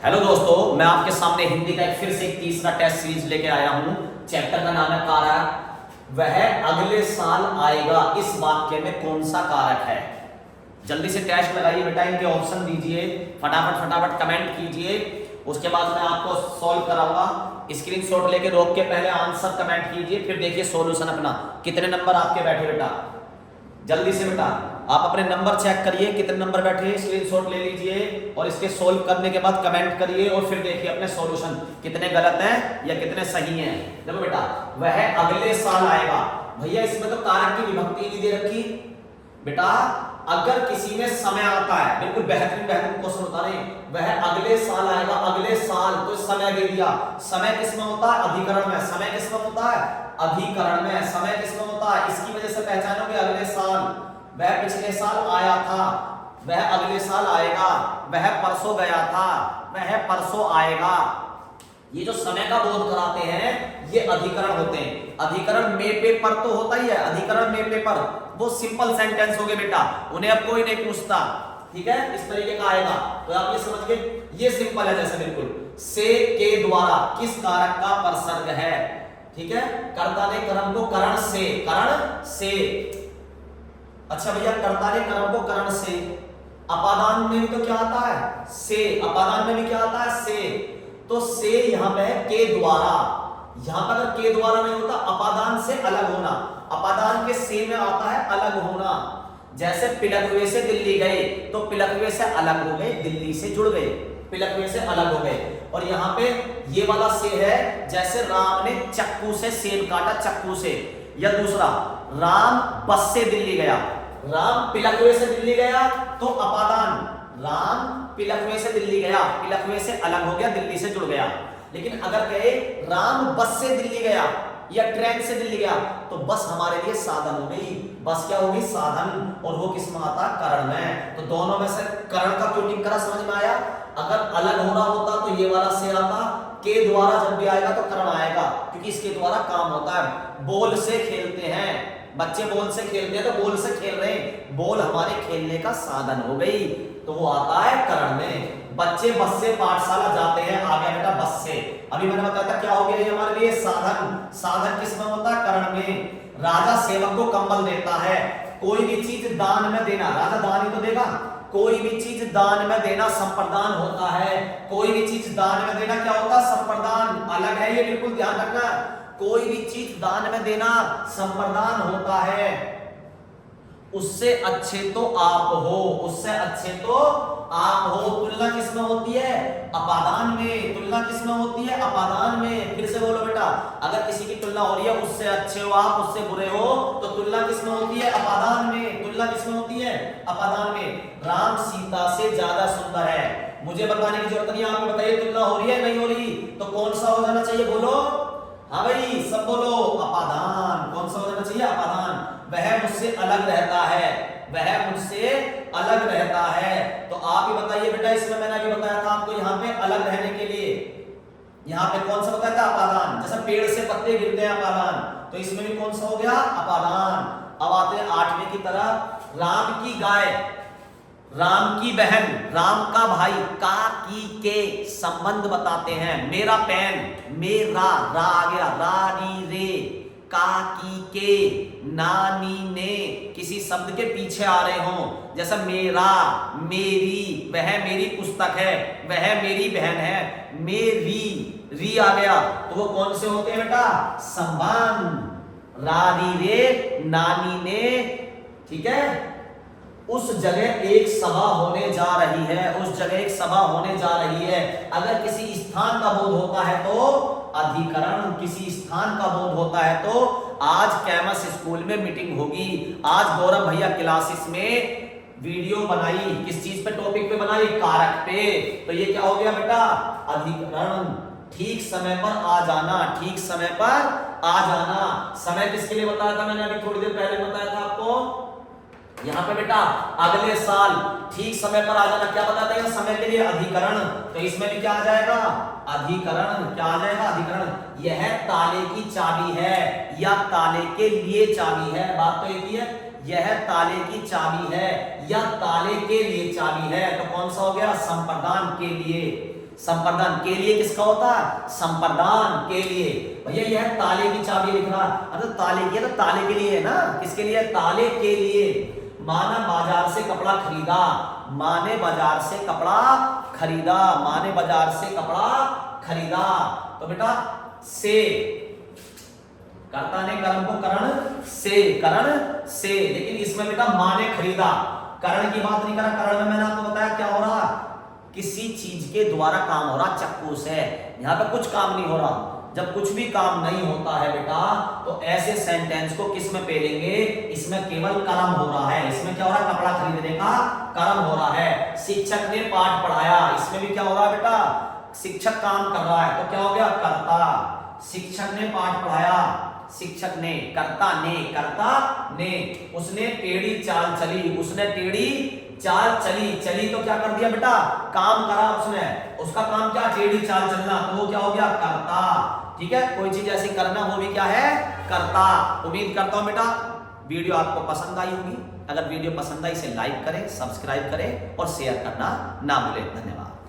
Hello दोस्तों, मैं आपके सामने हिंदी का फिर से एक तीसरा टेस्ट सीरीज लेके आया हूं। चैप्टर का नाम है कारक। वह अगले साल आएगा, इस वाक्य में कौन सा कारक है? जल्दी से टेस्ट लगाइए बेटा, इनके ऑप्शन दीजिए, फटाफट फटाफट कमेंट कीजिए। उसके बाद मैं आपको सॉल्व कराऊंगा। स्क्रीनशॉट लेके रोक के पहले आंसर कमेंट कीजिए, फिर देखिए सॉल्यूशन अपना। कितने नंबर आपके बैठे बेटा? जल्दी से बेटा आप अपने नंबर चेक करिए, कितने नंबर बैठे, स्क्रीनशॉट ले लीजिए और इसके सोल्व करने के बाद कमेंट करिए और फिर देखिए अपने सॉल्यूशन कितने गलत हैं या कितने सही हैं। देखो बेटा, वह अगले साल आएगा। भैया इसमें तो कारक की विभक्ति नहीं दे रखी बेटा। अगर किसी में समय आता है, बिल्कुल बेहतरीन बेहतरीन क्वेश्चन होता नहीं, वह अगले साल आएगा, अगले साल तो समय दे दिया। समय किसमें होता है? अधिकरण में। समय किसमें होता है? अधिकरण में। समय किसमें होता है? इसकी वजह से पहचानोगे अगले साल। वह पिछले साल आया था, वह अगले साल आएगा। वह परसों गया था, वह परसों आएगा। ये जो समय का बोध कराते हैं ये अधिकरण होते हैं। अधिकरण में पे पर तो होता ही है, अधिकरण में पे पर वो सिंपल सेंटेंस हो गए बेटा, उन्हें अब कोई नहीं पूछता। ठीक है, इस तरीके का आएगा तो आप ये समझ गए। ये सिंपल है, जैसे बिल्कुल से के द्वारा किस कारक का प्रसर्ग है। ठीक है, कर्ता ने कर्म को करण से, करण से। अच्छा भैया, कर्ता ने कर्म को करण से, अपादान में भी तो क्या आता है? से। अपादान में भी क्या आता है? से। तो से यहां पे है के द्वारा। यहां पर अगर के द्वारा नहीं होता, अपादान से अलग होना। अपादान के से में आता है अलग होना। जैसे पिलकवे से दिल्ली गए, तो पिलकवे से अलग हो गए, दिल्ली से जुड़ गए, पिलकवे से अलग हो गए। और यहां पे ये वाला से है, जैसे राम ने चक्कू से सेब काटा, चक्कू से। या दूसरा, राम बस से दिल्ली गया, राम पिलकवे से दिल्ली गया तो अपादान, राम पिलकवे से दिल्ली गया, पिलकवे से अलग हो गया, दिल्ली से जुड़ गया। लेकिन अगर कहे राम बस से दिल्ली गया या ट्रेन से दिल्ली गया, तो बस हमारे लिए साधन हो गई। बस क्या होगी? साधन। और वो किस में आता? करण में। तो दोनों में से करण का क्यों टिक करा, समझ में आया? अगर अलग होना होता तो ये वाला से आता, के द्वारा जब भी आएगा तो करण आएगा, क्योंकि इसके द्वारा काम होता है। बॉल से खेलते हैं बच्चे, बॉल से खेलते हैं तो बॉल से खेल रहे हैं, बॉल हमारे खेलने का साधन हो गई, तो वो आता है करण में। बच्चे बस से पाठशाला जाते हैं, आ गया बेटा बस से। अभी मैंने बताया था क्या हो गया ये हमारे लिए? साधन। साधन किसमें होता है? करण में। राजा सेवक को कंबल देता है। कोई भी चीज दान में देना, राजा दान ही तो देगा। कोई भी चीज दान में देना संप्रदान होता है। कोई भी चीज दान में देना क्या होता है? संप्रदान। अलग है ये, बिल्कुल ध्यान रखना। कोई भी चीज दान में देना संप्रदान होता है। उससे अच्छे तो आप हो, उससे अच्छे तो आप हो। तुलना किसमें होती है? अपादान में। तुलना किसमें होती है? अपादान में। फिर से बोलो बेटा, अगर किसी की तुलना हो रही है, उससे अच्छे हो आप, उससे बुरे हो, तो तुलना किसमें होती है? अपादान में। तुलना किसमें होती है? अपादान में। राम सीता से ज्यादा सुंदर है, मुझे बताने की जरूरत नहीं है, आप बताइए तुलना हो रही है नहीं हो रही? तो कौन सा हो जाना चाहिए? बोलो। हाँ भाई सब बोलो, अपादान। कौन सा हो जाना चाहिए? अपादान। वह मुझसे अलग रहता है, वह मुझसे अलग रहता है। तो आप ही बताइए बेटा, इसमें मैंने अभी बताया था आपको, यहाँ पे अलग रहने के लिए यहाँ पे कौन सा बताया था? अपादान। जैसे पेड़ से पत्ते गिरते हैं, अपादान, तो इसमें भी कौन सा हो गया? अपादान। अब आते हैं 8वें की तरफ। राम की गाय, राम की बहन, राम का भाई, का की के संबंध बताते हैं। मेरा पेन, मेरा, रा आ गया, रा री रे, का की के, नानी ने किसी शब्द के पीछे आ रहे हो, जैसा मेरा, मेरी, वह मेरी पुस्तक है, वह मेरी बहन है, मेरी, री आ गया, तो वो कौन से होते हैं बेटा? संबंध। रा री रे, नानी ने। ठीक है, उस जगह एक सभा होने जा रही है, उस जगह एक सभा होने जा रही है। अगर किसी स्थान का बोध होता है तो अधिकरण, किसी स्थान का बोध होता है तो आज कैमस स्कूल में मीटिंग होगी, आज गौरव भैया क्लासेस में वीडियो बनाई, किस चीज पे, टॉपिक पे बनाई? कारक पे। तो ये क्या हो गया बेटा? अधिकरण। ठीक समय पर आ जाना, ठीक समय पर आ जाना। समय किसके लिए बताया था मैंने अभी थोड़ी देर पहले बताया था आपको? यहाँ पे बेटा अगले साल ठीक समय पर आ जाना, क्या बताता है? समय के लिए अधिकरण। तो इसमें भी क्या आ जाएगा? अधिकरण। क्या आ जाएगा? अधिकरण। यह ताले की चाबी है, या ताले के लिए चाबी है, बात तो एक ही है। यह ताले की चाबी है या ताले के लिए चाबी है, तो कौन सा हो गया? संप्रदान के लिए। संप्रदान के लिए किसका होता है? संप्रदान के लिए। भैया यह ताले की चाबी लिख रहा, अरे ताले की है तो ताले के लिए है ना, किसके लिए? ताले के लिए। माँ ने बाजार से कपड़ा खरीदा, माँ ने बाजार से कपड़ा खरीदा, माँ ने बाजार से कपड़ा खरीदा। तो बेटा से, कर्ता ने कर्म को करण से, लेकिन इसमें बेटा माँ ने खरीदा, करण की बात नहीं करा। करण में मैंने आपको बताया क्या हो रहा, किसी चीज के द्वारा काम हो रहा, चक्कू से। यहां पे कुछ काम नहीं हो रहा। जब कुछ भी काम नहीं होता है बेटा तो ऐसे सेंटेंस को किस में पेलेंगे? इसमें केवल कर्म हो रहा है। इसमें क्या हो रहा है? कपड़ा खरीदने का कर्म हो रहा है। शिक्षक ने पाठ पढ़ाया, इसमें भी क्या हो रहा है बेटा? शिक्षक काम कर रहा है, तो क्या हो गया? कर्ता। शिक्षक ने पाठ पढ़ाया, शिक्षक ने, कर्ता ने, उसने टेढ़ी चाल चली, उसने टेढ़ी चाल चली तो क्या कर दिया बेटा? काम करा उसने, उसका काम क्या? टेढ़ी चाल चलना, तो वो क्या हो गया? कर्ता। ठीक है, कोई चीज ऐसी करना वो भी क्या है? कर्ता। उम्मीद करता हूं बेटा वीडियो आपको पसंद आई होगी। अगर वीडियो पसंद आई इसे लाइक करें, सब्सक्राइब करें और शेयर करना ना भूलें। धन्यवाद।